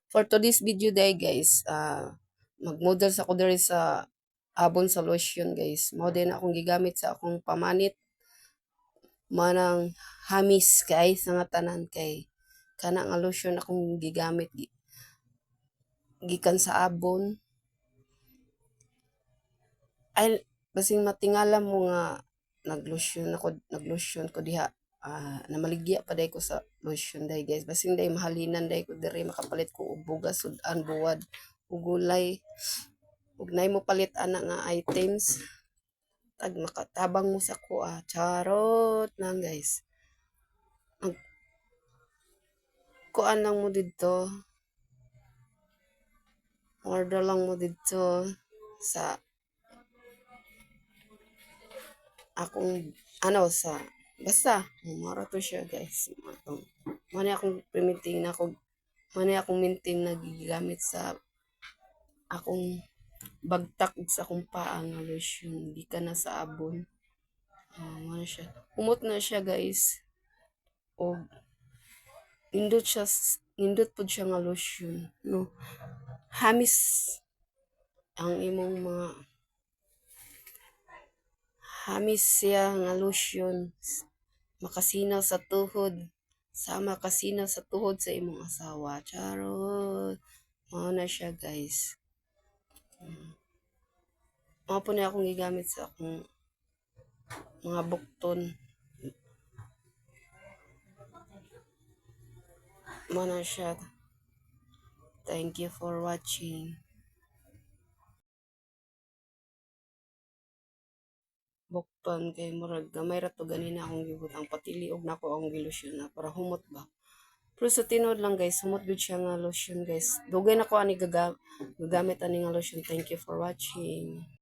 For today's video day guys, mag-model sa ko diri sa abon sa lotion guys. Mao din akong gigamit sa akong pamanit manang hamis guys nga tanan kay kana nga lotion akong gigamit gikan sa abon. Ay basing matingala mo nga naglotion ko diha. Namaligya pa day ko sa lotion day guys. Basing day mahalinan day ko diri makapalit ko og bugas, sudan, buwad, ug gulay. Ug nay mo palit ana nga items tag makatabang mo sa kuha. Charot lang guys. Ang kuan lang mo didto. Order lang mo didto sa akong sa basta mara to siya guys. Mani akong primiting na ako mani akong minting na gigamit sa akong bagtak sa akong paa nga lotion gikan na sa abon. Ano siya. Umot na siya guys. O nindot po siya nga lotion. No. Hamis ang imong mga hamis siya nga lotion. Makasinaw sa tuhod. Makasinaw sa tuhod sa imong asawa. Charot. Mao na siya guys. Mao po na akong gigamit sa akong mga bukton. Mao na siya. Thank you for watching. Bukton kay murag gamay ra to ganina akong gibutang patiliog na ko akong gilusyon na para humot ba. Pero sa tinod lang guys, humot gud siya nga lotion guys. Dugay na ko ani gagamit ani nga lotion. Thank you for watching.